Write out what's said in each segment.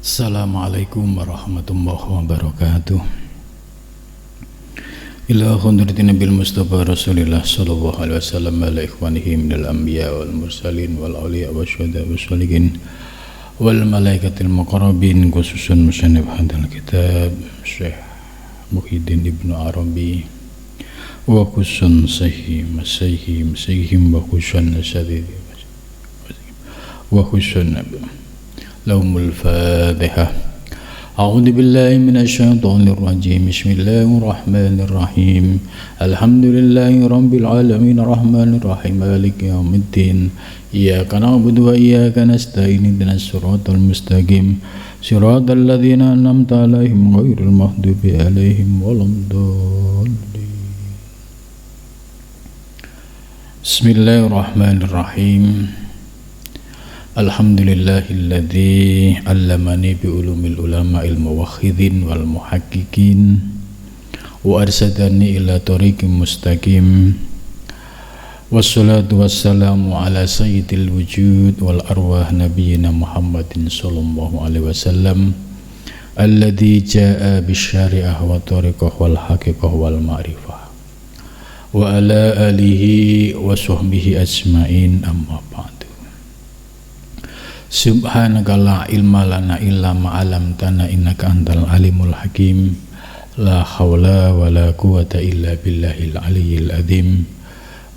Assalamualaikum warahmatullahi wabarakatuh. Ila hadratin Nabil Mustafa Rasulillah sallallahu alaihi wasallam wa ala ikhwanihi minal anbiya wal mursalin wal awliya wasyuhada wassalihin wal malaikatil muqarrabin, khususan musannif hadal kitab Syekh Muhyiddin Ibnu Arabi wa khususan sahihim wa khususan asyadid wa khususan Laumul Fatihah. A'udzu billahi minasyaitonir rajim. Bismillahirrahmanirrahim. Alhamdulillahi rabbil alamin arrahmanir rahim maliki yaumiddin. Iyyaka na'budu wa iyyaka nasta'in ihdinas siratal mustaqim. Siratal ladzina an'amta 'alaihim ghairil maghdubi 'alaihim waladdallin. Bismillahirrahmanirrahim. Alhamdulillahilladzi 'allamani bi ulumil ulama'il muwahhidin wal muhaqqiqin wa arsadani ila tariqim mustaqim. Wassalatu wassalamu ala sayyidil wujud wal arwah nabiyyina Muhammadin sallallahu alaihi wasallam alladzi jaa'a bisyari'ah wa tariqah wal haqiqah wal ma'rifah wa ala alihi wa sahbihi ajma'in, amma ba'd. Subhanaka la ilma lana illa ma 'allamtana innaka antal alimul hakim. La haula wala quwata illa billahil aliyyil azim.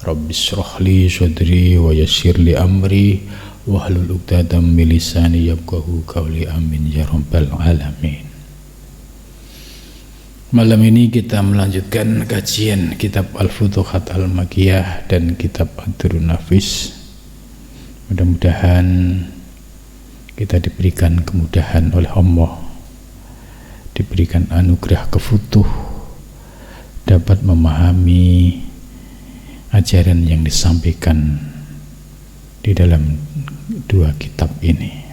Rabbis shrah li sadri wa yassir li amri wahlul 'uqdatam min lisani yafqahu qawli, amin ya rabbal alamin. Malam ini kita melanjutkan kajian kitab Al-Futuhat Al-Makkiyah dan kitab Ad-Durrun Nafis. Mudah-mudahan kita diberikan kemudahan oleh Allah, diberikan anugerah kefutuh, dapat memahami ajaran yang disampaikan di dalam dua kitab ini.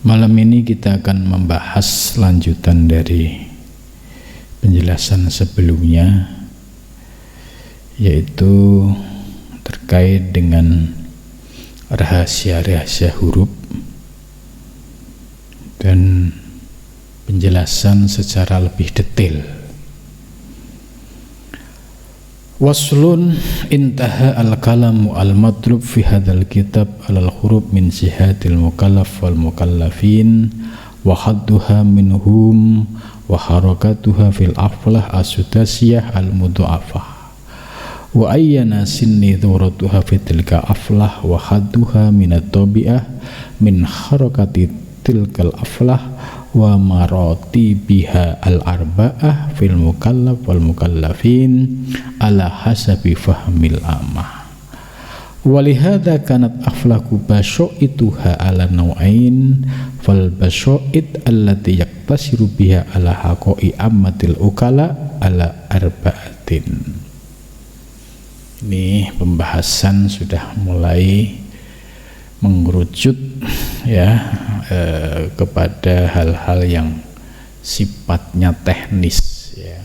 Malam ini kita akan membahas lanjutan dari penjelasan sebelumnya, yaitu terkait dengan rahasia-rahasia huruf dan penjelasan secara lebih detail. Waslun intaha al-kalamu al-matlub fi hadzal kitab alal huruf min sihatil mukallaf wal mukallafin wa hadduha minhum wa harakatuha fil aflah as-sudasiyah al-mudha'afah wa ayyana sinni dhuratuha fi tilka aflah wa hadduha minat tabi'ah min harakati tilkal aflah wa marati biha al-arba'ah fil mukallaf wal mukallafin ala hasabi fahmil amah. Walihada kanat aflaku basyo'ituha ala naw'ain fal basyo'it allati yaktasiru biha ala haqo'i ammatil ukala ala arba'atin. Ini pembahasan sudah mulai mengerucut ya kepada hal-hal yang sifatnya teknis ya.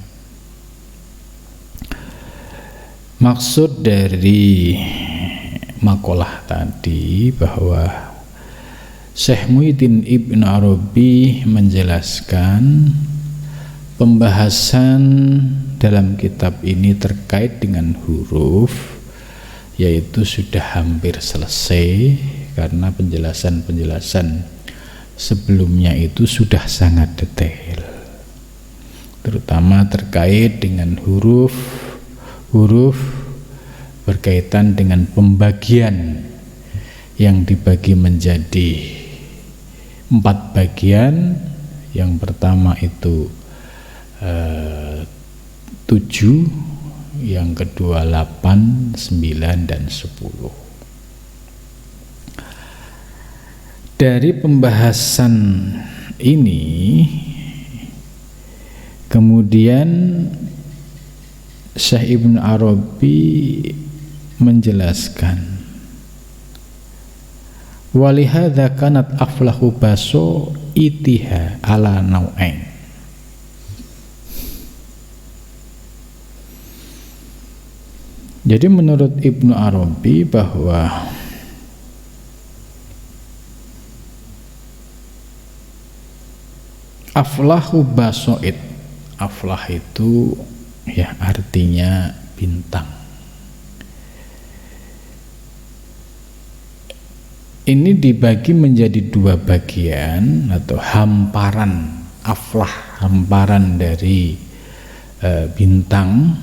Maksud dari makalah tadi bahwa Syekh Muhyiddin Ibnu Arabi menjelaskan pembahasan dalam kitab ini terkait dengan huruf, yaitu sudah hampir selesai karena penjelasan-penjelasan sebelumnya itu sudah sangat detail, terutama terkait dengan huruf berkaitan dengan pembagian yang dibagi menjadi 4 bagian. Yang pertama itu 7, yang kedua 8, 9, dan 10. Dari pembahasan ini kemudian Syekh Ibnu Arabi menjelaskan, walihadza kanat aflahu baso itiha ala nau'ain. Jadi menurut Ibnu Arabi bahwa Aflahu basoid. Aflah itu ya artinya bintang. Ini dibagi menjadi dua bagian atau hamparan. Aflah, hamparan dari bintang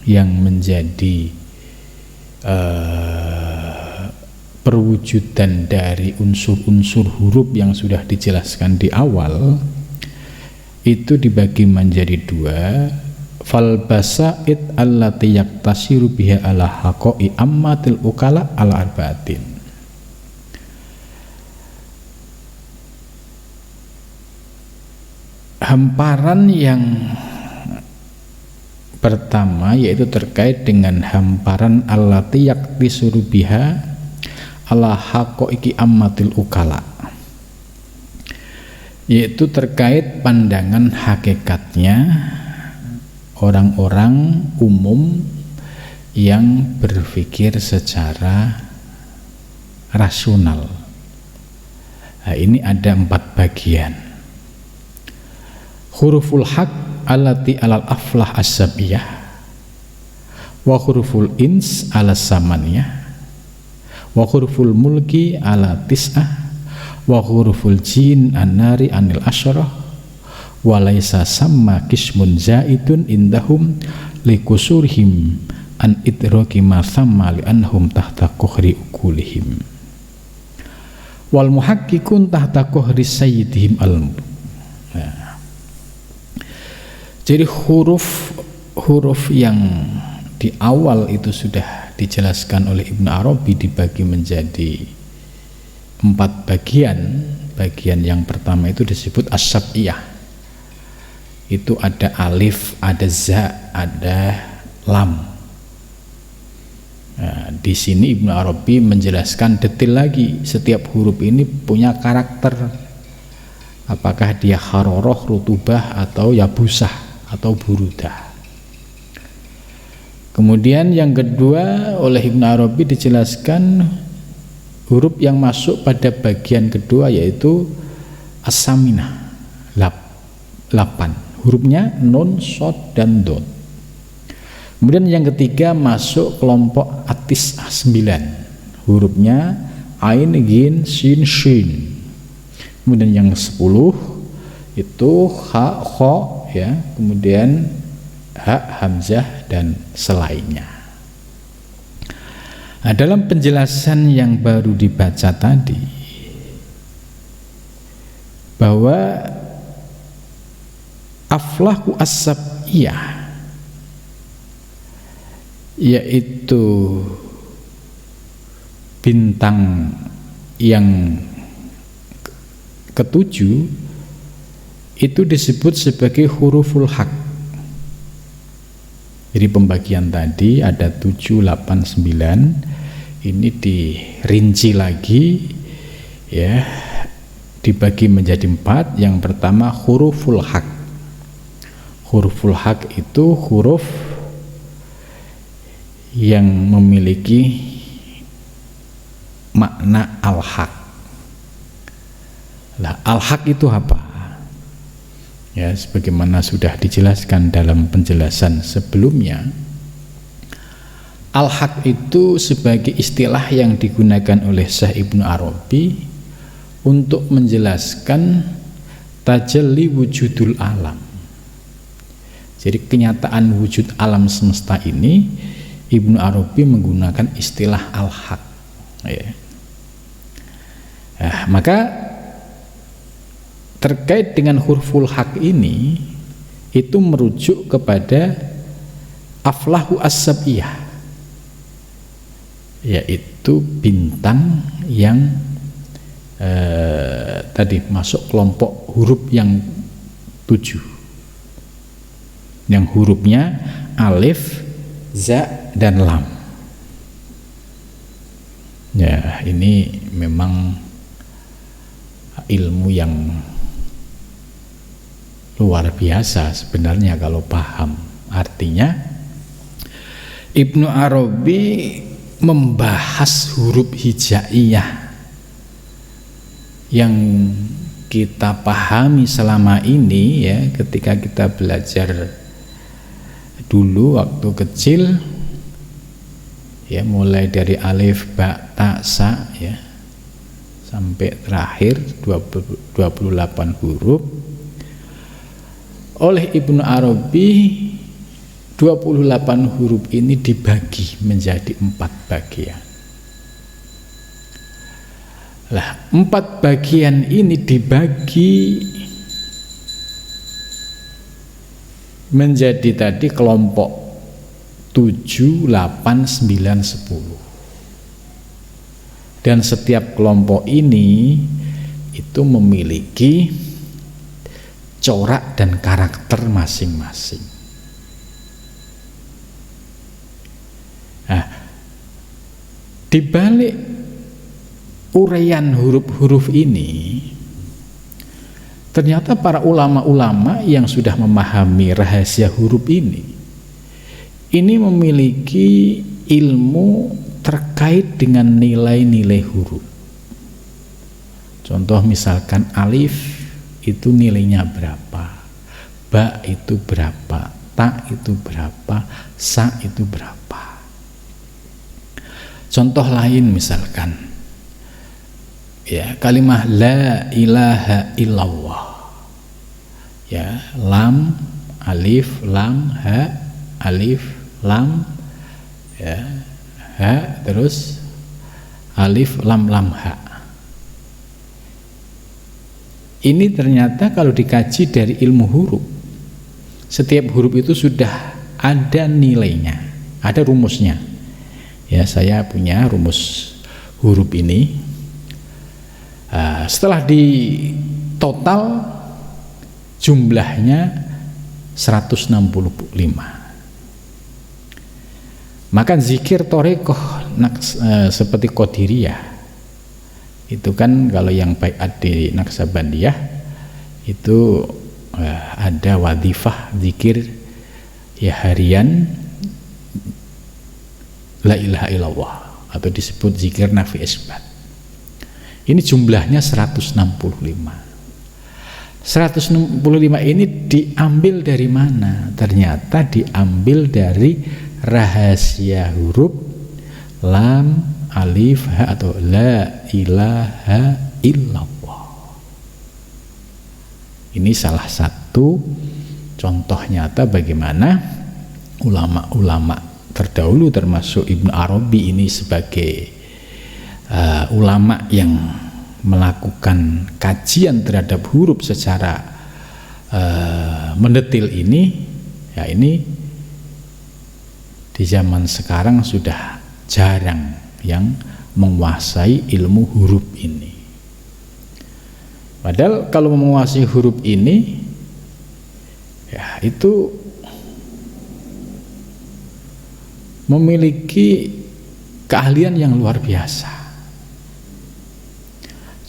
yang menjadi perwujudan dari unsur-unsur huruf yang sudah dijelaskan di awal, itu dibagi menjadi dua. Fal basaid allati yaktasiru biha ala haqai ammatil ukala ala arbaatin. Hamparan yang pertama yaitu terkait dengan hamparan allati yaktasiru biha ala haqai ammatil ukala, yaitu terkait pandangan hakikatnya orang-orang umum yang berpikir secara rasional. Nah, ini ada 4 bagian. Huruful haq allati alal aflah as-sab'iyah, wa huruful ins ala samaniyah, wa huruful mulki ala tis'ah, wa huruful jin an-nari anil asyarah, wa laisa samma kismun zaidun indahum likusurhim an idraki ma thamma li anhum tahta kuhri ukulihim wal muhakkikun tahta kuhri sayyidihim al-mulk. Jadi huruf yang di awal itu sudah dijelaskan oleh Ibnu Arabi dibagi menjadi 4 bagian. Bagian yang pertama itu disebut as-sab'iyah. Itu ada alif, ada za, ada lam. Nah, di sini Ibnu Arabi menjelaskan detail lagi, setiap huruf ini punya karakter. Apakah dia haroroh, rutubah, atau yabusah, atau burudah. Kemudian yang kedua oleh Ibnu Arabi dijelaskan huruf yang masuk pada bagian kedua yaitu as-saminah, 8 hurufnya nun, shod, dan dot. Kemudian yang ketiga masuk kelompok atis 9 hurufnya ain, gin, sin, shin. Kemudian yang 10 itu ha, kho ya, kemudian ha, hamzah, dan selainnya. Nah, dalam penjelasan yang baru dibaca tadi bahwa aflahu as-sab'iyah yaitu bintang yang ketujuh itu disebut sebagai huruful haq. Jadi pembagian tadi ada 7, 8, 9. Ini dirinci lagi ya, dibagi menjadi 4. Yang pertama huruful haq. Huruful haq itu huruf yang memiliki makna al-haq. Lah, al-haq itu apa? Ya, sebagaimana sudah dijelaskan dalam penjelasan sebelumnya, al-haq itu sebagai istilah yang digunakan oleh Syekh Ibnu Arabi untuk menjelaskan tajalli wujudul alam. Jadi kenyataan wujud alam semesta ini Ibnu Arabi menggunakan istilah al-haq ya. Nah, maka terkait dengan huruful haq ini itu merujuk kepada aflahu as-sab'iyah, yaitu bintang yang tadi masuk kelompok huruf yang 7, yang hurufnya alif, za, dan lam. Ya, ini memang ilmu yang luar biasa sebenarnya kalau paham. Artinya Ibnu Arabi membahas huruf hijaiyah yang kita pahami selama ini ya, ketika kita belajar dulu waktu kecil ya, mulai dari alif, ba, ta, sa ya, sampai terakhir 28 huruf. Oleh Ibnu Arabi 28 huruf ini dibagi menjadi 4 bagian. Lah, 4 bagian ini dibagi menjadi tadi kelompok 7, 8, 9, 10. Dan setiap kelompok ini itu memiliki corak dan karakter masing-masing. Nah, di balik uraian huruf-huruf ini, ternyata para ulama-ulama yang sudah memahami rahasia huruf ini memiliki ilmu terkait dengan nilai-nilai huruf. Contoh misalkan alif itu nilainya berapa, ba itu berapa, ta itu berapa, sa itu berapa. Contoh lain misalkan ya, kalimat la ilaha illallah ya, lam, alif, lam, ha, alif, lam ya, ha, terus alif, lam, lam, ha. Ini ternyata kalau dikaji dari ilmu huruf, setiap huruf itu sudah ada nilainya, ada rumusnya. Ya, saya punya rumus huruf ini. Setelah di total jumlahnya 165. Maka zikir torekoh seperti Qadiriyah itu kan, kalau yang baik di Naksabandiyah itu ada wadifah zikir ya harian la ilaha illallah, atau disebut zikir nafi isbat. Ini jumlahnya 165. 165 ini diambil dari mana? Ternyata diambil dari rahasia huruf lam, alif, ha atau la ilaha illallah. Ini salah satu contoh nyata bagaimana ulama-ulama terdahulu termasuk Ibnu Arabi ini sebagai ulama yang melakukan kajian terhadap huruf secara mendetil ini, ya ini di zaman sekarang sudah jarang yang menguasai ilmu huruf ini. Padahal kalau menguasai huruf ini ya itu memiliki keahlian yang luar biasa.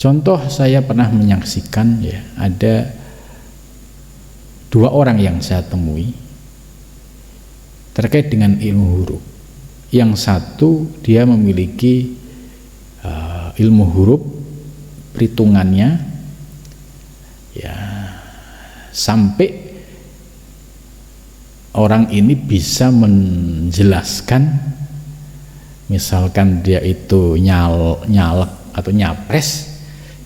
Contoh, saya pernah menyaksikan ya, ada 2 orang yang saya temui terkait dengan ilmu huruf. Yang satu dia memiliki ilmu huruf, perhitungannya ya sampai orang ini bisa menjelaskan, misalkan dia itu nyalek atau nyapres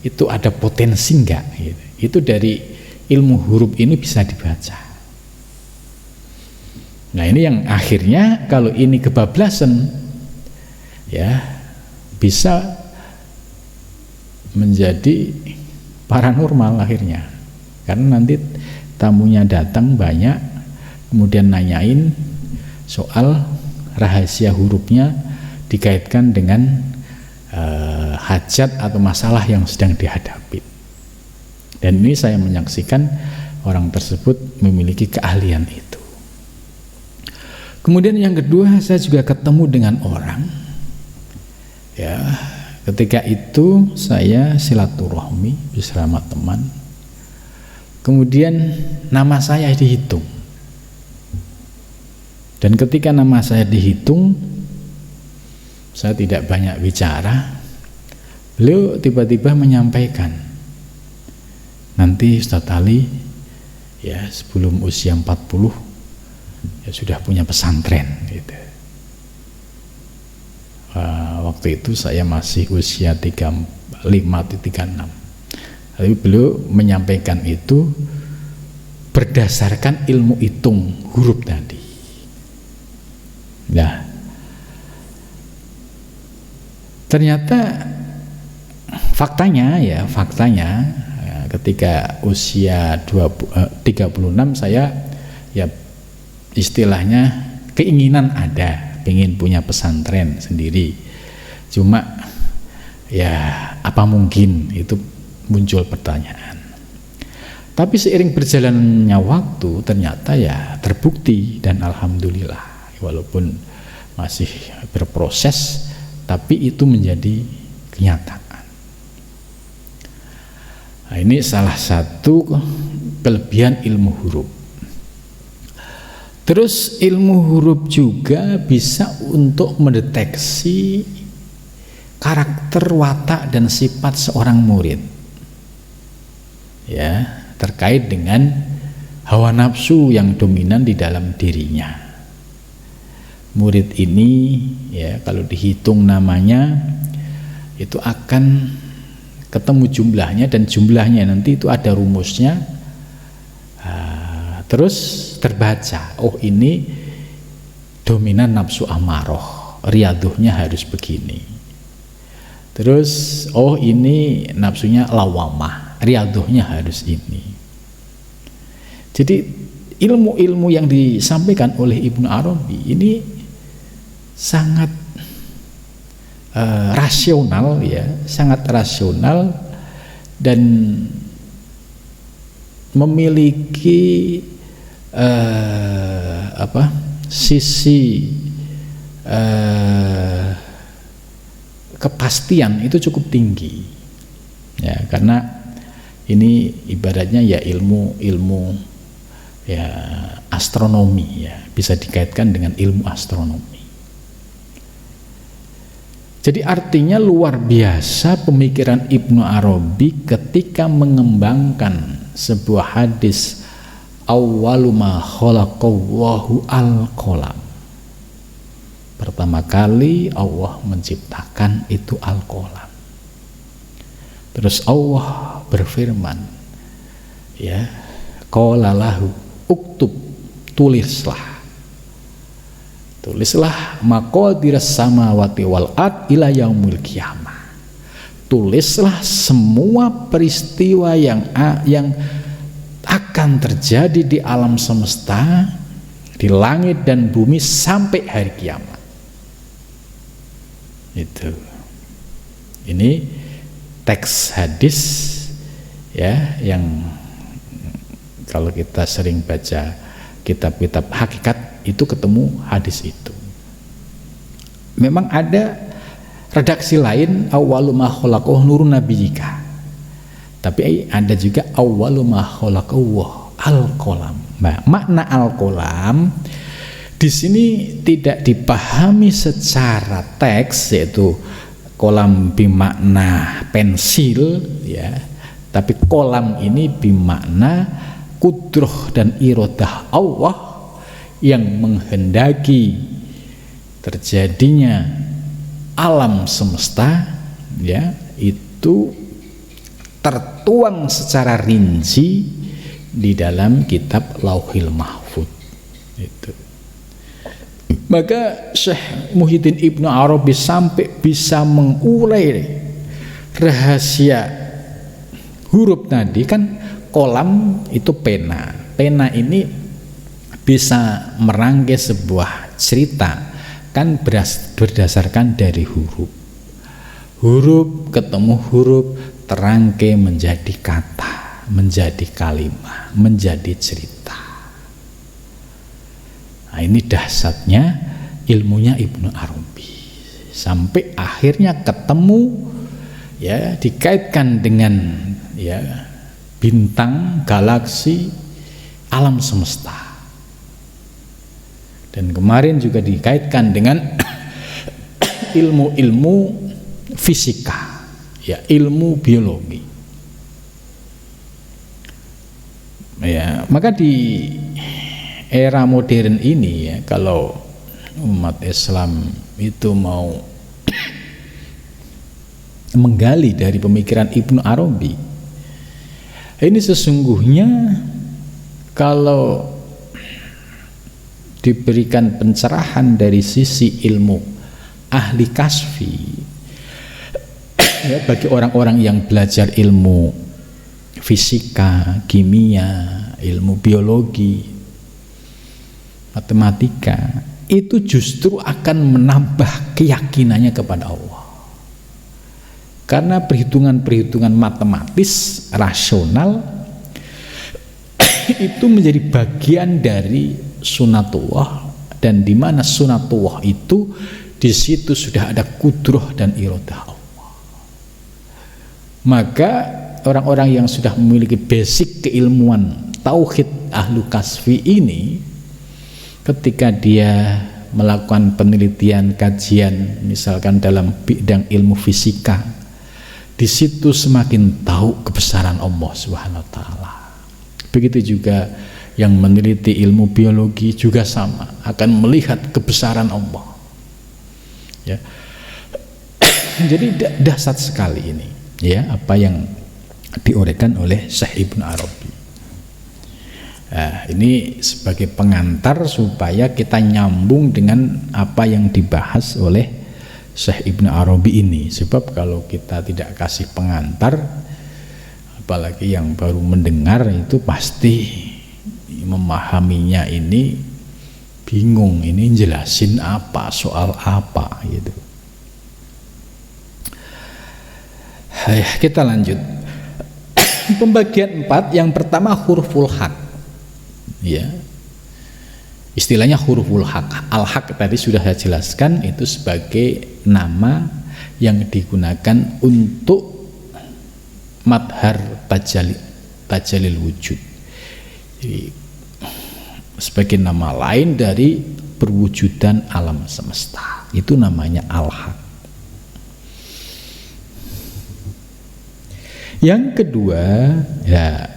itu ada potensi enggak gitu. Itu dari ilmu huruf ini bisa dibaca. Nah, ini yang akhirnya kalau ini kebablasan ya bisa menjadi paranormal akhirnya, karena nanti tamunya datang banyak kemudian nanyain soal rahasia hurufnya dikaitkan dengan hajat atau masalah yang sedang dihadapi. Dan ini saya menyaksikan orang tersebut memiliki keahlian itu. Kemudian yang kedua, saya juga ketemu dengan orang ya, ketika itu saya silaturahmi bersama teman, kemudian nama saya dihitung, dan ketika nama saya dihitung saya tidak banyak bicara, beliau tiba-tiba menyampaikan nanti Ustadz Ali ya sebelum usia 40 ya sudah punya pesantren gitu. Waktu itu saya masih usia 35 atau 36. Tapi beliau menyampaikan itu berdasarkan ilmu hitung huruf tadi. Nah, ternyata faktanya ketika usia 36 saya ya istilahnya keinginan ada, ingin punya pesantren sendiri. Cuma ya apa mungkin, itu muncul pertanyaan. Tapi seiring berjalannya waktu ternyata ya terbukti, dan alhamdulillah walaupun masih berproses tapi itu menjadi kenyataan. Nah, ini salah satu kelebihan ilmu huruf. Terus ilmu huruf juga bisa untuk mendeteksi karakter, watak, dan sifat seorang murid. Ya, terkait dengan hawa nafsu yang dominan di dalam dirinya. Murid ini ya kalau dihitung namanya itu akan ketemu jumlahnya, dan jumlahnya nanti itu ada rumusnya. Terus terbaca, oh ini dominan nafsu amaroh, riaduhnya harus begini. Terus oh ini nafsunya lawamah, riaduhnya harus ini. Jadi ilmu-ilmu yang disampaikan oleh Ibnu Arabi ini sangat rasional ya, sangat rasional dan memiliki sisi kepastian itu cukup tinggi ya, karena ini ibaratnya ya ilmu ya astronomi ya, bisa dikaitkan dengan ilmu astronomi. Jadi artinya luar biasa pemikiran Ibnu Arabi ketika mengembangkan sebuah hadis awwalu ma khalaqallahu al-qalam. Pertama kali Allah menciptakan itu al-qalam. Terus Allah berfirman ya, qala lahu uktub, tulislah maqadiras samawati wal ard ila yaumil qiyamah. Tulislah semua peristiwa yang akan terjadi di alam semesta, di langit dan bumi sampai hari kiamat. Itu. Ini teks hadis ya, yang kalau kita sering baca kitab-kitab hakikat itu ketemu hadis itu. Memang ada redaksi lain awwalu ma khalaqahu nurun nabiyyika, tapi ada juga awwalu ma khalaqahu al-qalam. Nah, makna al-qalam di sini tidak dipahami secara teks, yaitu kolam bimakna pensil ya, tapi kolam ini bimakna kudroh dan irodah Allah yang menghendaki terjadinya alam semesta ya, itu tertuang secara rinci di dalam kitab Lauhil Mahfuz itu. Maka Syekh Muhyiddin Ibnu Arabi sampai bisa mengurai rahasia huruf tadi. Kan kolam itu pena ini bisa merangkai sebuah cerita kan berdasarkan dari huruf ketemu huruf terangkai menjadi kata, menjadi kalimat, menjadi cerita. Nah, ini dahsyatnya ilmunya Ibnu Arabi, sampai akhirnya ketemu ya, dikaitkan dengan ya bintang, galaksi, alam semesta. Dan kemarin juga dikaitkan dengan ilmu-ilmu fisika ya, ilmu biologi. Ya, maka di era modern ini ya, kalau umat Islam itu mau menggali dari pemikiran Ibnu Arabi, ini sesungguhnya kalau diberikan pencerahan dari sisi ilmu ahli kasfi ya, bagi orang-orang yang belajar ilmu fisika, kimia, ilmu biologi, matematika, itu justru akan menambah keyakinannya kepada Allah. Karena perhitungan-perhitungan matematis rasional itu menjadi bagian dari sunatullah, dan di mana sunatullah itu di situ sudah ada kudrah dan iradah Allah. Maka orang-orang yang sudah memiliki basic keilmuan tauhid ahlu kasfi ini, ketika dia melakukan penelitian kajian misalkan dalam bidang ilmu fisika, di situ semakin tahu kebesaran Allah Subhanahu wa taala. Begitu juga yang meneliti ilmu biologi juga sama, akan melihat kebesaran Allah. Ya. Jadi dahsyat sekali ini, ya, apa yang diuraikan oleh Syekh Ibnu Arabi. Nah, ini sebagai pengantar supaya kita nyambung dengan apa yang dibahas oleh Syekh Ibnu Arabi ini. Sebab kalau kita tidak kasih pengantar, apalagi yang baru mendengar, itu pasti memahaminya ini bingung, ini jelasin apa, soal apa gitu. Hai, kita lanjut. Pembagian 4, yang pertama huruful haq, ya, istilahnya huruful haq. Al-haq tadi sudah saya jelaskan, itu sebagai nama yang digunakan untuk madhar tajalil wujud. Jadi, sebagai nama lain dari perwujudan alam semesta, itu namanya al-haq. Yang kedua, ya,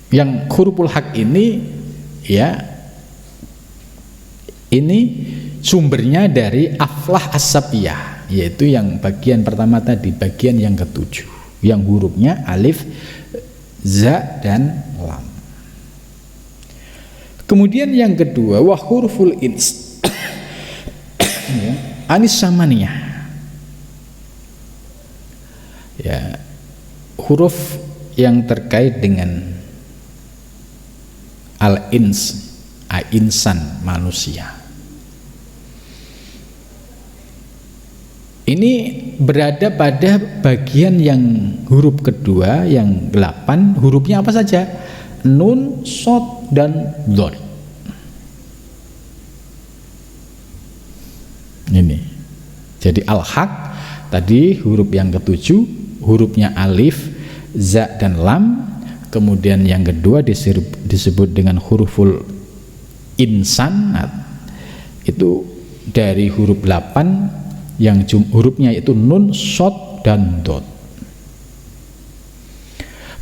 yang huruful haq ini, ya, ini sumbernya dari aflah as-sabiyah, yaitu yang bagian pertama tadi, bagian yang ketujuh, yang hurufnya alif, za, dan lam. Kemudian yang kedua, wa huruful ins, ya, anis samaniyah, ya, huruf yang terkait dengan al-ins, insan, manusia. Ini berada pada bagian yang huruf kedua, yang 8, hurufnya apa saja? Nun, shod, dan dot. Ini. Jadi al-haq tadi huruf yang ketujuh, hurufnya alif, za, dan lam. Kemudian yang kedua disebut dengan huruful insan, itu dari huruf 8 yang hurufnya itu nun, shod, dan dot.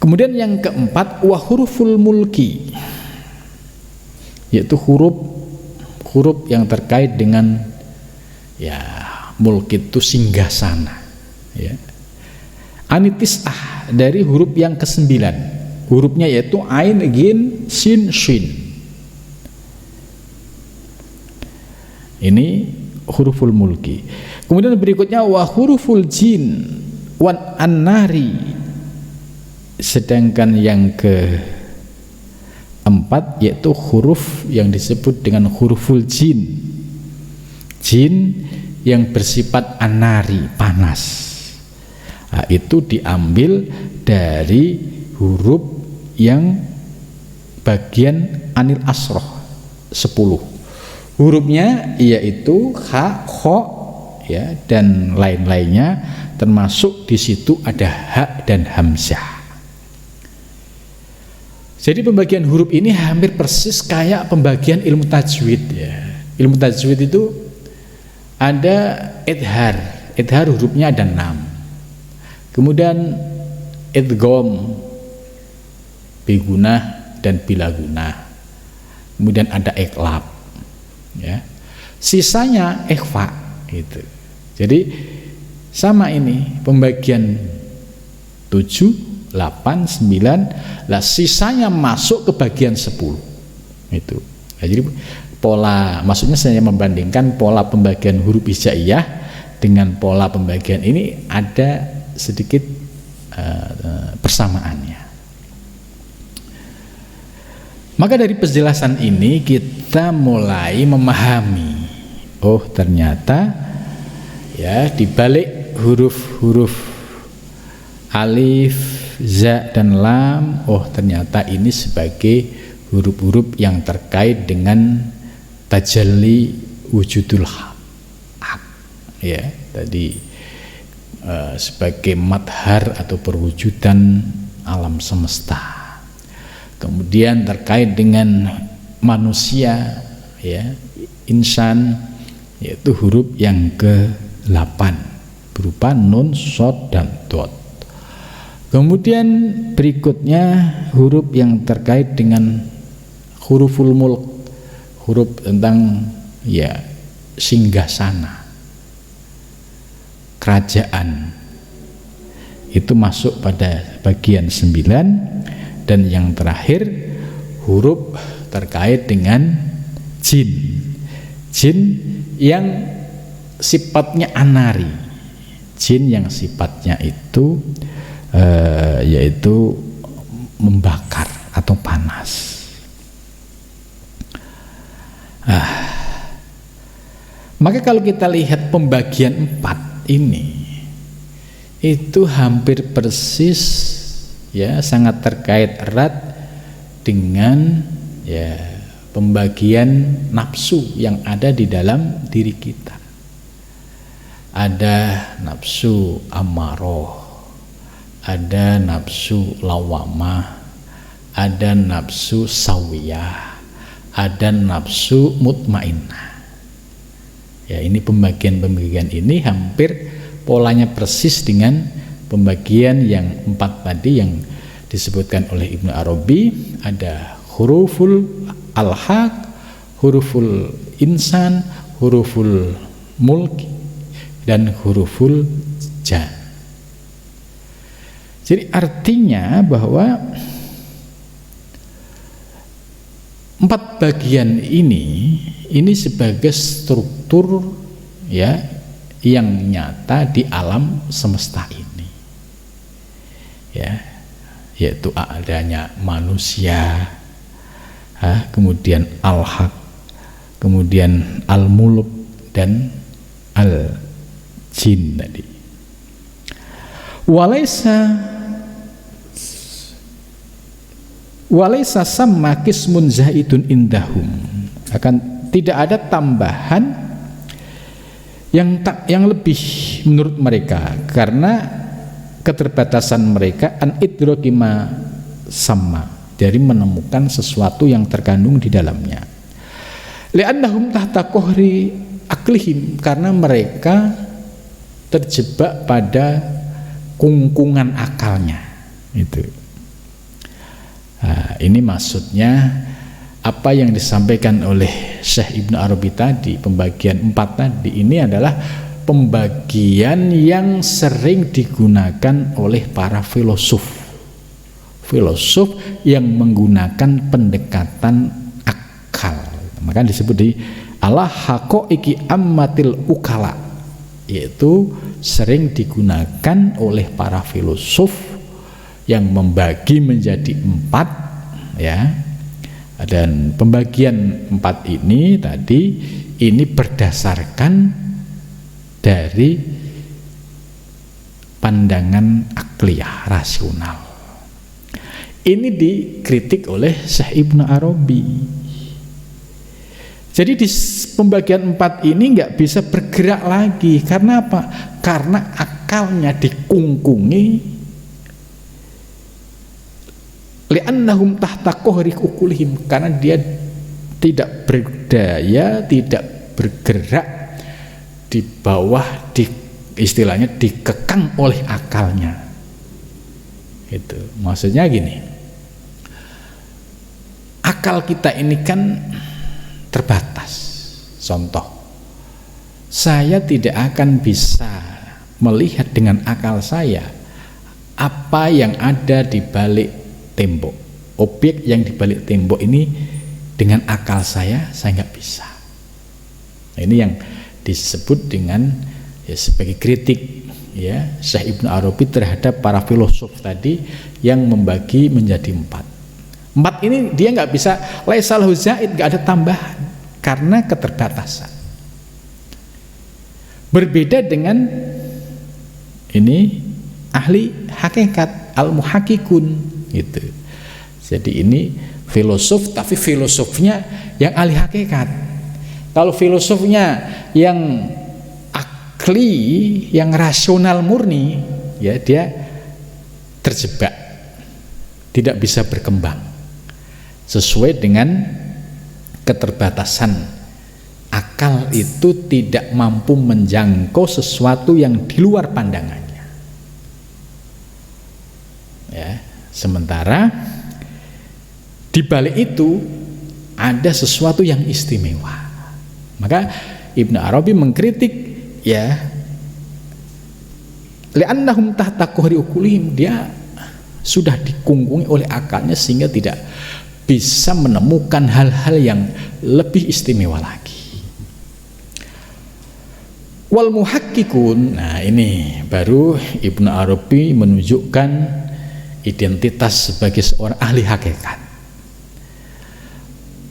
Kemudian yang keempat, wa huruful mulki, yaitu huruf yang terkait dengan, ya, mulki itu singgasana, ya. Anitisah dari huruf yang ke-9, hurufnya yaitu ain, gin, sin, shin. Ini huruful mulki. Kemudian berikutnya wa huruful jin wan an-nari. Sedangkan yang keempat yaitu huruf yang disebut dengan huruful jin. Jin yang bersifat an-nari, panas. Nah, itu diambil dari huruf yang bagian anil asroh 10. Hurufnya yaitu ha, kho, ya, dan lain-lainnya, termasuk di situ ada ha dan hamzah. Jadi pembagian huruf ini hampir persis kayak pembagian ilmu tajwid, ya. Ilmu tajwid itu ada idhar. Idhar hurufnya ada 6. Kemudian idgham, bigunah dan bila guna. Kemudian ada iklab, ya. Sisanya ikhfa gitu. Jadi sama ini pembagian 7, 8, 9, lah sisanya masuk ke bagian 10 itu. Nah, jadi pola, maksudnya saya membandingkan pola pembagian huruf hijaiyah dengan pola pembagian ini ada sedikit persamaannya. Maka dari penjelasan ini kita mulai memahami, oh ternyata ya di balik huruf-huruf alif, za dan lam, oh ternyata ini sebagai huruf-huruf yang terkait dengan tajalli wujudul haq, ya tadi sebagai madhar atau perwujudan alam semesta. Kemudian terkait dengan manusia, ya insan, yaitu huruf yang ke-8 berupa nun, shod dan dot. Kemudian berikutnya huruf yang terkait dengan huruful mulk, huruf tentang ya singgasana, kerajaan, itu masuk pada bagian 9. Dan yang terakhir huruf terkait dengan jin, jin yang sifatnya anari, jin yang sifatnya itu yaitu membakar atau panas. Maka kalau kita lihat pembagian 4 ini itu hampir persis, ya sangat terkait erat dengan ya pembagian nafsu yang ada di dalam diri kita. Ada nafsu ammaroh, ada nafsu lawamah, ada nafsu sawiyah, ada nafsu mutmainnah. Ya ini pembagian ini hampir polanya persis dengan pembagian yang 4 tadi yang disebutkan oleh Ibnu Arabi. Ada huruful al-haq, huruful insan, huruful mulk, dan huruful jan. Jadi artinya bahwa 4 bagian ini sebagai struktur ya yang nyata di alam semesta ini. Ya, yaitu adanya manusia, kemudian al-haq, kemudian al-mulk dan al-jin tadi. Walaysa samma qismun zaidun indahum, akan tidak ada tambahan yang lebih menurut mereka, karena keterbatasan mereka an idrokima sama, dari menemukan sesuatu yang terkandung di dalamnya. Li'annahum tahta kohri aklihim, karena mereka terjebak pada kungkungan akalnya itu. Nah, ini maksudnya apa yang disampaikan oleh Syekh Ibnu Arabi tadi, pembagian 4 tadi, ini adalah pembagian yang sering digunakan oleh para filosof yang menggunakan pendekatan akal. Maka disebut di ala haqaiqi ammatil ukala, yaitu sering digunakan oleh para filosof yang membagi menjadi 4 ya. Dan pembagian 4 ini tadi ini berdasarkan dari pandangan akliyah rasional. Ini dikritik oleh Syekh Ibnu Arabi. Jadi di pembagian 4 ini nggak bisa bergerak lagi. Karena apa? Karena akalnya dikungkungi. Li'annahum tahta kohri ukulihim, karena dia tidak berdaya, tidak bergerak di bawah, istilahnya dikekang oleh akalnya. Itu maksudnya gini, akal kita ini kan terbatas. Contoh, saya tidak akan bisa melihat dengan akal saya apa yang ada di balik tembok, objek yang di balik tembok ini dengan akal saya nggak bisa. Nah, ini yang disebut dengan sebagai kritik Syekh Ibnu Arabi terhadap para filosof tadi yang membagi menjadi empat ini. Dia nggak bisa laisa lahu zaid, nggak ada tambahan karena keterbatasan. Berbeda dengan ini ahli hakikat, al-muhakkikun gitu. Jadi ini filosof, tapi filosofnya yang ahli hakikat. Kalau filosofnya yang akli, yang rasional murni, dia terjebak, tidak bisa berkembang sesuai dengan keterbatasan. Akal itu tidak mampu menjangkau sesuatu yang di luar pandangannya. Sementara di balik itu ada sesuatu yang istimewa. Maka Ibnu Arabi mengkritik li'annahum tahta qahri uqulihim, dia sudah dikungkungi oleh akalnya sehingga tidak bisa menemukan hal-hal yang lebih istimewa lagi. Wal muhakkikun, nah ini baru Ibnu Arabi menunjukkan identitas sebagai seorang ahli hakikat.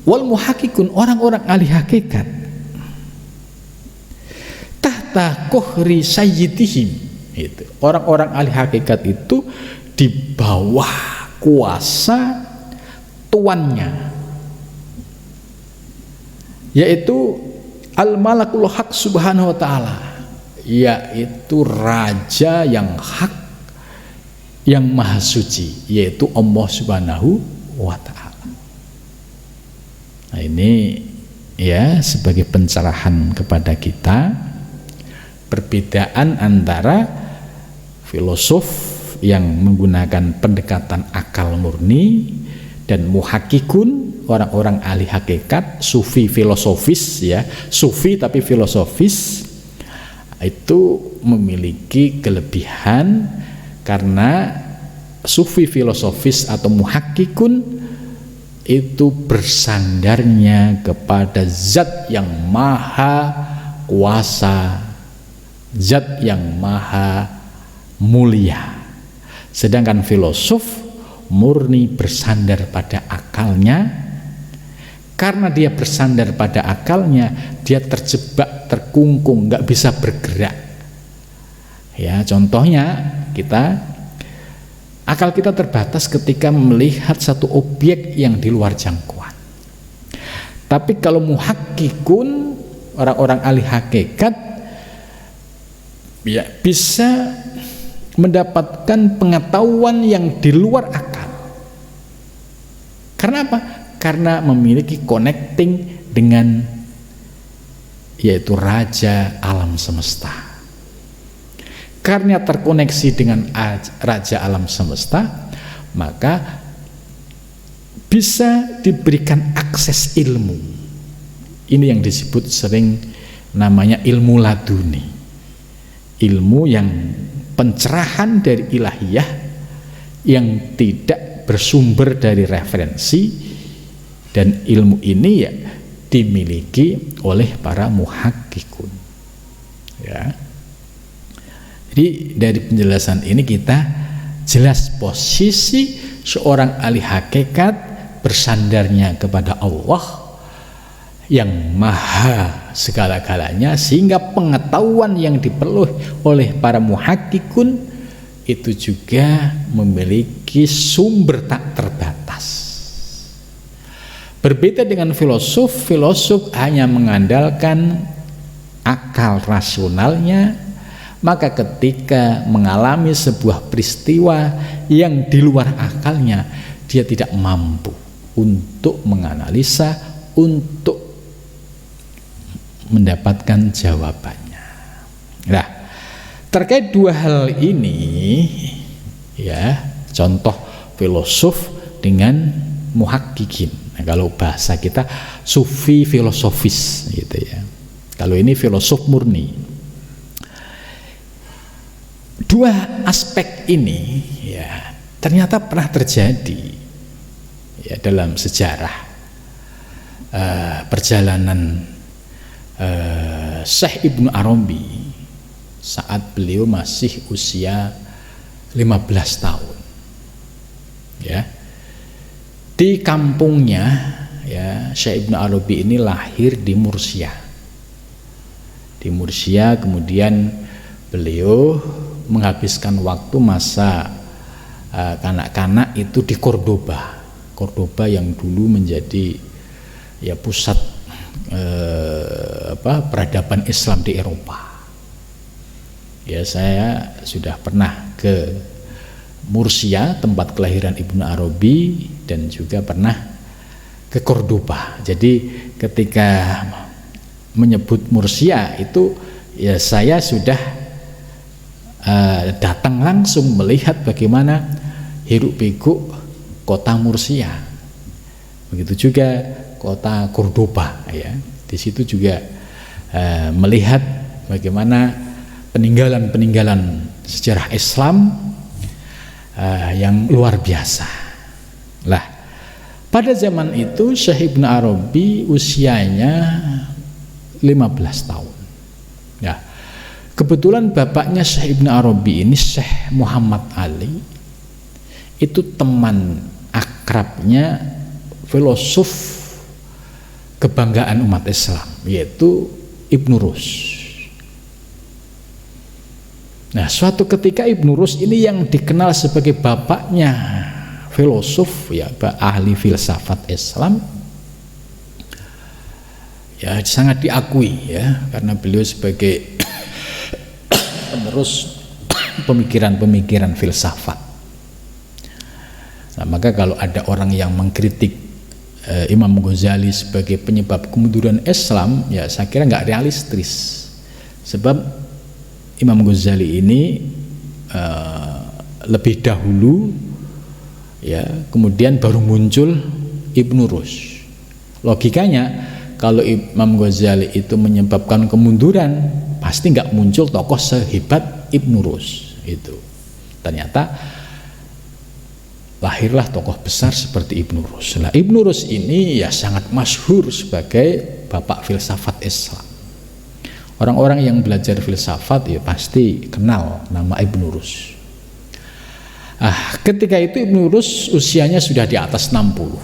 Wal muhakkikun, orang-orang ahli hakikat, tahta qahri sayyidihim, itu orang-orang ahli hakikat itu di bawah kuasa tuannya, yaitu al-malakul haq subhanahu wa ta'ala, yaitu raja yang hak, yang maha suci, yaitu Allah subhanahu wa ta'ala. Nah ini sebagai pencerahan kepada kita perbedaan antara filosof yang menggunakan pendekatan akal murni dan muhakkikun, orang-orang ahli hakikat, sufi filosofis sufi tapi filosofis, itu memiliki kelebihan karena sufi filosofis atau muhakkikun itu bersandarnya kepada zat yang maha kuasa, zat yang maha mulia. Sedangkan filosof murni bersandar pada akalnya. Karena dia bersandar pada akalnya, dia terjebak, terkungkung, nggak bisa bergerak. Contohnya akal kita terbatas ketika melihat satu objek yang di luar jangkauan. Tapi kalau muhakkikun, orang-orang ahli hakikat, bisa mendapatkan pengetahuan yang di luar akal. Karena apa? Karena memiliki connecting dengan yaitu raja alam semesta. Karena terkoneksi dengan raja alam semesta, maka bisa diberikan akses ilmu. Ini yang disebut sering namanya ilmu laduni, ilmu yang pencerahan dari ilahiyah yang tidak bersumber dari referensi, dan ilmu ini dimiliki oleh para muhakkikun. Jadi dari penjelasan ini kita jelas posisi seorang ahli hakikat bersandarnya kepada Allah yang maha segala-galanya, sehingga pengetahuan yang diperoleh oleh para muhakkikun itu juga memiliki sumber tak terbatas. Berbeda dengan filosof hanya mengandalkan akal rasionalnya. Maka ketika mengalami sebuah peristiwa yang di luar akalnya, dia tidak mampu untuk menganalisa, untuk mendapatkan jawabannya. Nah, terkait dua hal ini, contoh filosof dengan muhakkikin. Kalau bahasa kita sufi filosofis gitu ya. Kalau ini filosof murni. Dua aspek ini ya ternyata pernah terjadi ya dalam sejarah perjalanan Syekh Ibnu Arabi saat beliau masih usia 15 tahun ya. Di kampungnya ya, Syekh Ibnu Arabi ini lahir di Mursia. Di Mursia, kemudian beliau menghabiskan waktu masa kanak-kanak itu di Cordoba. Cordoba yang dulu menjadi ya pusat peradaban Islam di Eropa. Ya, saya sudah pernah ke Mursia, tempat kelahiran Ibnu Arabi, dan juga pernah ke Cordoba. Jadi ketika menyebut Mursia itu ya saya sudah datang langsung melihat bagaimana hiruk pikuk kota Mursia. Begitu juga kota Cordoba ya. Di situ juga melihat bagaimana peninggalan-peninggalan sejarah Islam yang luar biasa. Lah, pada zaman itu Syekh Ibnu Arabi usianya 15 tahun. Ya. Kebetulan bapaknya Syekh Ibnu Arabi ini Syekh Muhammad Ali itu teman akrabnya filosof kebanggaan umat Islam, yaitu Ibnu Rus. Nah, suatu ketika Ibnu Rus ini yang dikenal sebagai bapaknya filosof ya, ahli filsafat Islam ya, sangat diakui ya, karena beliau sebagai penerus pemikiran-pemikiran filsafat. Nah, maka kalau ada orang yang mengkritik Imam Ghazali sebagai penyebab kemunduran Islam, ya saya kira nggak realistis, sebab Imam Ghazali ini lebih dahulu ya, kemudian baru muncul Ibnu Rus. Logikanya kalau Imam Ghazali itu menyebabkan kemunduran, pasti nggak muncul tokoh sehebat Ibnu Rus itu. Ternyata lahirlah tokoh besar seperti Ibnu Rus. Nah, Ibnu Rus ini ya sangat masyhur sebagai bapak filsafat Islam. Orang-orang yang belajar filsafat ya pasti kenal nama Ibnu Rus. Ketika itu Ibnu Rus usianya sudah di atas 60.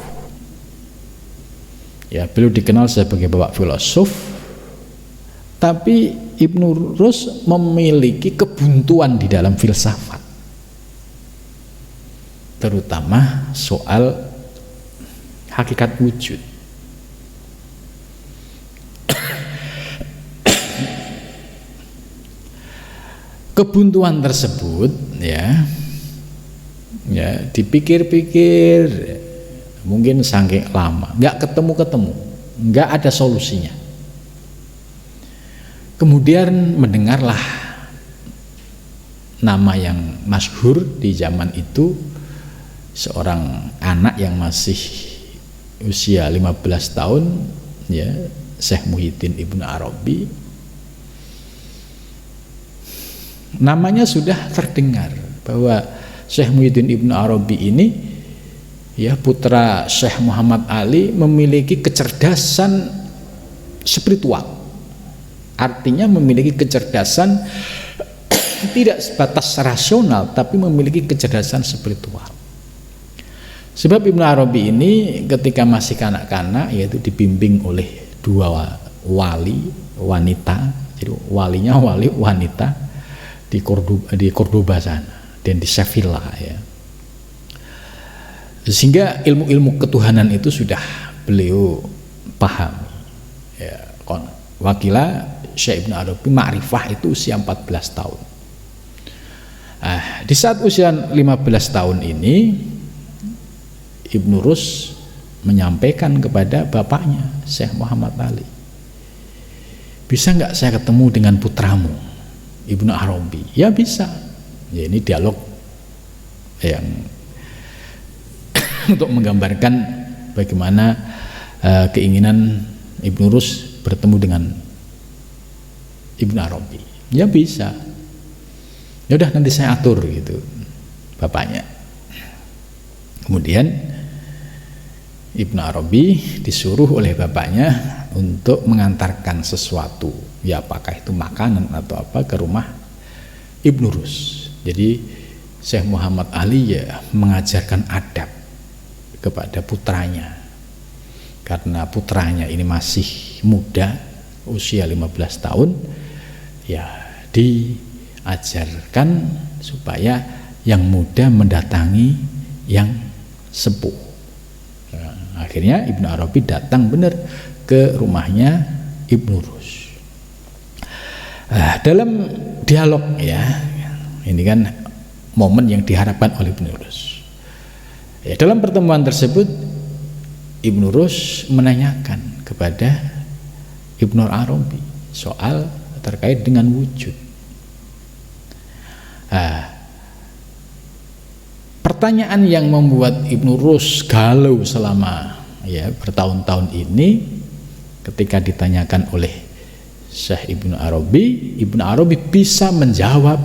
Ya, beliau dikenal sebagai bapak filosof, tapi Ibnu Rus memiliki kebuntuan di dalam filsafat, terutama soal hakikat wujud. Kebuntuan tersebut ya dipikir-pikir mungkin saking lama, nggak ketemu, nggak ada solusinya. Kemudian mendengarlah nama yang masyhur di zaman itu, seorang anak yang masih usia 15 tahun ya, Syekh Muhyiddin Ibnu Arabi. Namanya sudah terdengar bahwa Syekh Muhyiddin Ibnu Arabi ini ya, putra Syekh Muhammad Ali, memiliki kecerdasan spiritual. Artinya memiliki kecerdasan tidak sebatas rasional, tapi memiliki kecerdasan spiritual. Sebab Ibnu Arabi ini ketika masih kanak-kanak yaitu dibimbing oleh dua wali wanita. Jadi walinya wali wanita di Cordoba sana dan di Sevilla ya. Sehingga ilmu-ilmu ketuhanan itu sudah beliau pahami ya. Wakilah Syekh Ibnu Arabi ma'rifah itu usia 14 tahun. Di saat usia 15 tahun ini Ibnu Rus menyampaikan kepada bapaknya Syekh Muhammad Ali, bisa nggak saya ketemu dengan putramu Ibnu Arabi? Ya bisa. Ya, ini dialog yang untuk menggambarkan bagaimana keinginan Ibnu Rus bertemu dengan Ibnu Arabi. Ya bisa. Ya udah nanti saya atur gitu bapaknya. Kemudian Ibnu Arabi disuruh oleh bapaknya untuk mengantarkan sesuatu, ya apakah itu makanan atau apa, ke rumah Ibnu Rus. Jadi Syekh Muhammad Ali ya mengajarkan adab kepada putranya, karena putranya ini masih muda, usia 15 tahun, ya diajarkan supaya yang muda mendatangi yang sepuh. Nah, akhirnya Ibnu Arabi datang benar ke rumahnya Ibnu Rus. Dalam dialog ya, ini kan momen yang diharapkan oleh Ibnu Rus. Ya, dalam pertemuan tersebut Ibnu Rus menanyakan kepada Ibnu Arabi soal terkait dengan wujud. Pertanyaan yang membuat Ibnu Rus galau selama ya bertahun-tahun ini, ketika ditanyakan oleh Syekh Ibnu Arabi bisa menjawab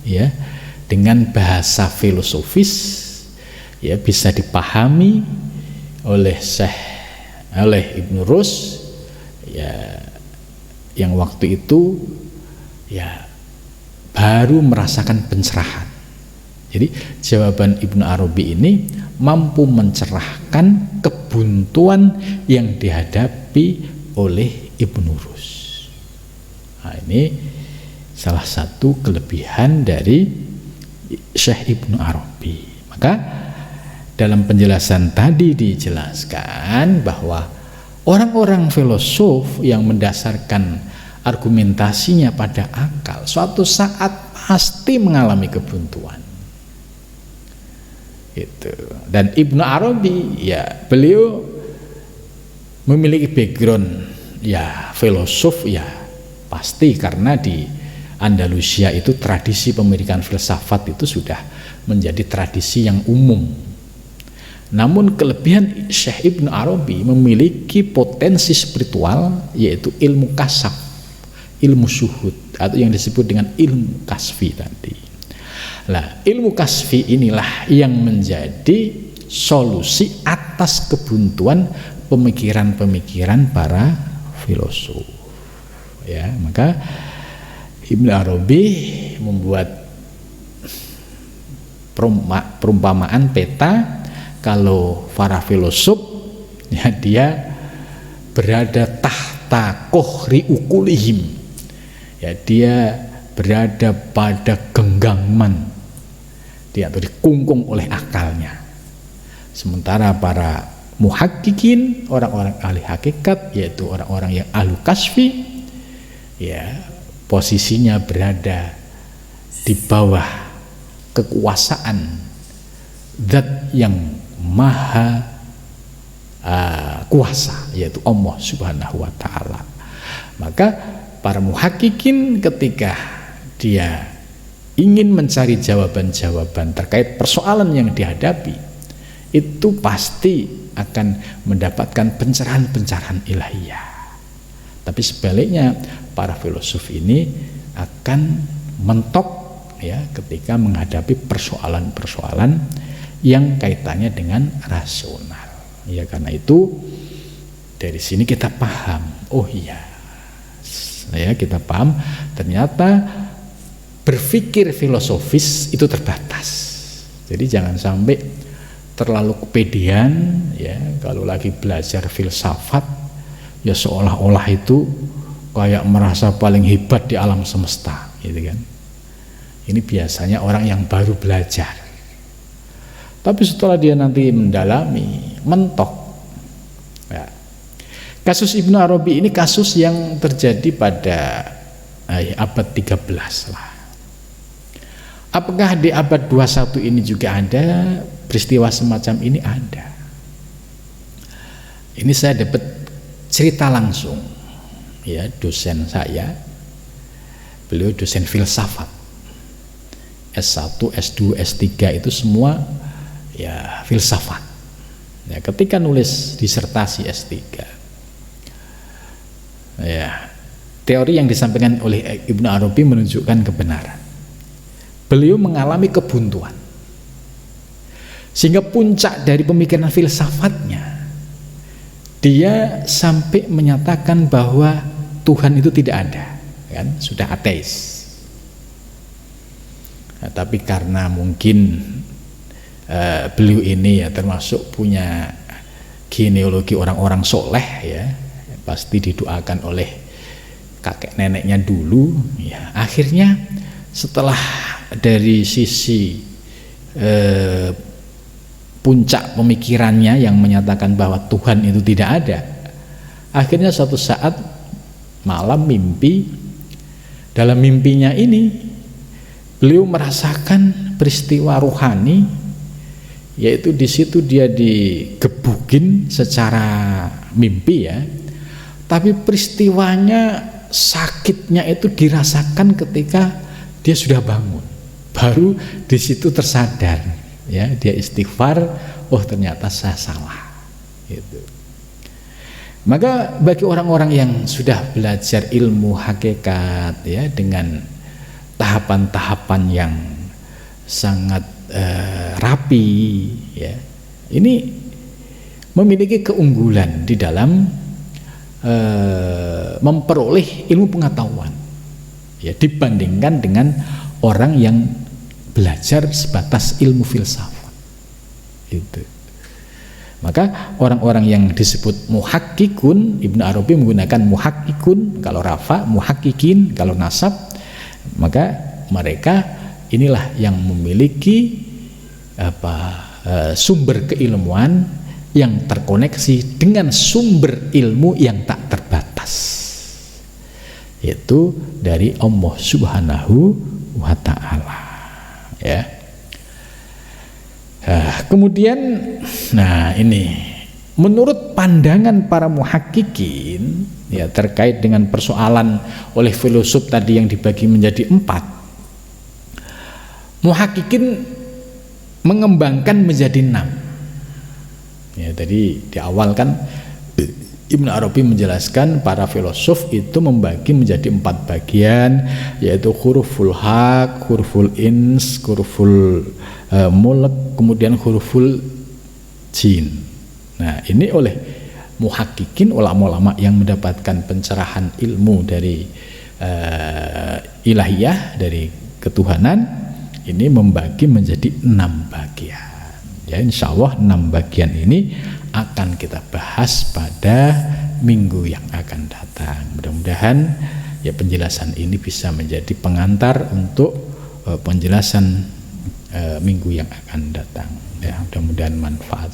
ya dengan bahasa filosofis, ya bisa dipahami oleh Ibnu Rus ya, yang waktu itu ya baru merasakan pencerahan. Jadi jawaban Ibnu Arabi ini mampu mencerahkan kebuntuan yang dihadapi oleh Ibnu Rus. Nah, ini salah satu kelebihan dari Syekh Ibnu Arabi. Maka dalam penjelasan tadi dijelaskan bahwa orang-orang filosof yang mendasarkan argumentasinya pada akal suatu saat pasti mengalami kebuntuan. Itu. Dan Ibnu Arabi ya beliau memiliki background ya filosof ya pasti, karena di Andalusia itu tradisi pemilikan filsafat itu sudah menjadi tradisi yang umum. Namun kelebihan Syekh Ibnu Arabi memiliki potensi spiritual, yaitu ilmu kasaf, ilmu syuhud, atau yang disebut dengan ilmu kasfi tadi. Nah, ilmu kasfi inilah yang menjadi solusi atas kebuntuan pemikiran-pemikiran para filosof. Ya, maka Ibnu Arabi membuat perumpamaan peta kalau para filosof ya dia berada tahta kohri ukulihim, ya dia berada pada genggaman dia atau dikungkung oleh akalnya. Sementara para muhakkikin, orang-orang ahli hakikat, yaitu orang-orang yang ahlu kasfi, ya posisinya berada di bawah kekuasaan zat yang maha kuasa, yaitu Allah Subhanahu wa ta'ala. Maka para muhakkikin ketika dia ingin mencari jawaban-jawaban terkait persoalan yang dihadapi, itu pasti akan mendapatkan pencerahan-pencerahan ilahiyah. Tapi sebaliknya para filosof ini akan mentok ya ketika menghadapi persoalan-persoalan yang kaitannya dengan rasional. Ya, karena itu dari sini kita paham, oh iya, ya kita paham ternyata berpikir filosofis itu terbatas. Jadi jangan sampai terlalu kepedean ya kalau lagi belajar filsafat ya seolah-olah itu kayak merasa paling hebat di alam semesta gitu kan. Ini biasanya orang yang baru belajar. Tapi setelah dia nanti mendalami, mentok. Ya. Kasus Ibnu Arabi ini kasus yang terjadi pada abad 13 lah. Apakah di abad 21 ini juga ada peristiwa semacam ini? Ada. Ini saya dapat cerita langsung ya, dosen saya, beliau dosen filsafat S1, S2, S3 itu semua ya filsafat Ya, ketika nulis disertasi S3, ya, teori yang disampaikan oleh Ibnu Arabi menunjukkan kebenaran. Beliau mengalami kebuntuan, sehingga puncak dari pemikiran filsafatnya, dia sampai menyatakan bahwa Tuhan itu tidak ada, kan? Sudah ateis. Nah, tapi karena mungkin beliau ini ya termasuk punya genealogi orang-orang soleh, ya, pasti didoakan oleh kakek neneknya dulu, ya, akhirnya setelah dari sisi puncak pemikirannya yang menyatakan bahwa Tuhan itu tidak ada, akhirnya suatu saat malam mimpi. Dalam mimpinya ini beliau merasakan peristiwa rohani, yaitu di situ dia digebukin secara mimpi, ya, tapi peristiwanya, sakitnya itu dirasakan ketika dia sudah bangun. Baru di situ tersadar, ya, dia istighfar, oh ternyata saya salah, gitu. Maka bagi orang-orang yang sudah belajar ilmu hakikat, ya, dengan tahapan-tahapan yang sangat rapi, ya, ini memiliki keunggulan di dalam memperoleh ilmu pengetahuan, ya, dibandingkan dengan orang yang belajar sebatas ilmu filsafat itu. Maka orang-orang yang disebut muhakkikun, Ibnu Arabi menggunakan muhakkikun kalau rafa, muhakkikin kalau nasab, maka mereka inilah yang memiliki sumber keilmuan yang terkoneksi dengan sumber ilmu yang tak terbatas, yaitu dari Allah Subhanahu wa ta'ala, ya. Kemudian, nah ini menurut pandangan para muhakkikin, ya, terkait dengan persoalan oleh filosof tadi yang dibagi menjadi 4, muhakkikin mengembangkan menjadi 6. Ya, tadi di awal kan Ibnu Arabi menjelaskan para filosof itu membagi menjadi 4 bagian, yaitu huruful haq, huruful ins, huruful mulk, kemudian huruful jin. Nah, ini oleh muhakkikin, ulama-ulama yang mendapatkan pencerahan ilmu dari ilahiyah, dari ketuhanan, ini membagi menjadi 6 bagian. Ya, insya Allah 6 bagian ini akan kita bahas pada minggu yang akan datang. Mudah-mudahan ya penjelasan ini bisa menjadi pengantar untuk penjelasan minggu yang akan datang. Ya, mudah-mudahan manfaat.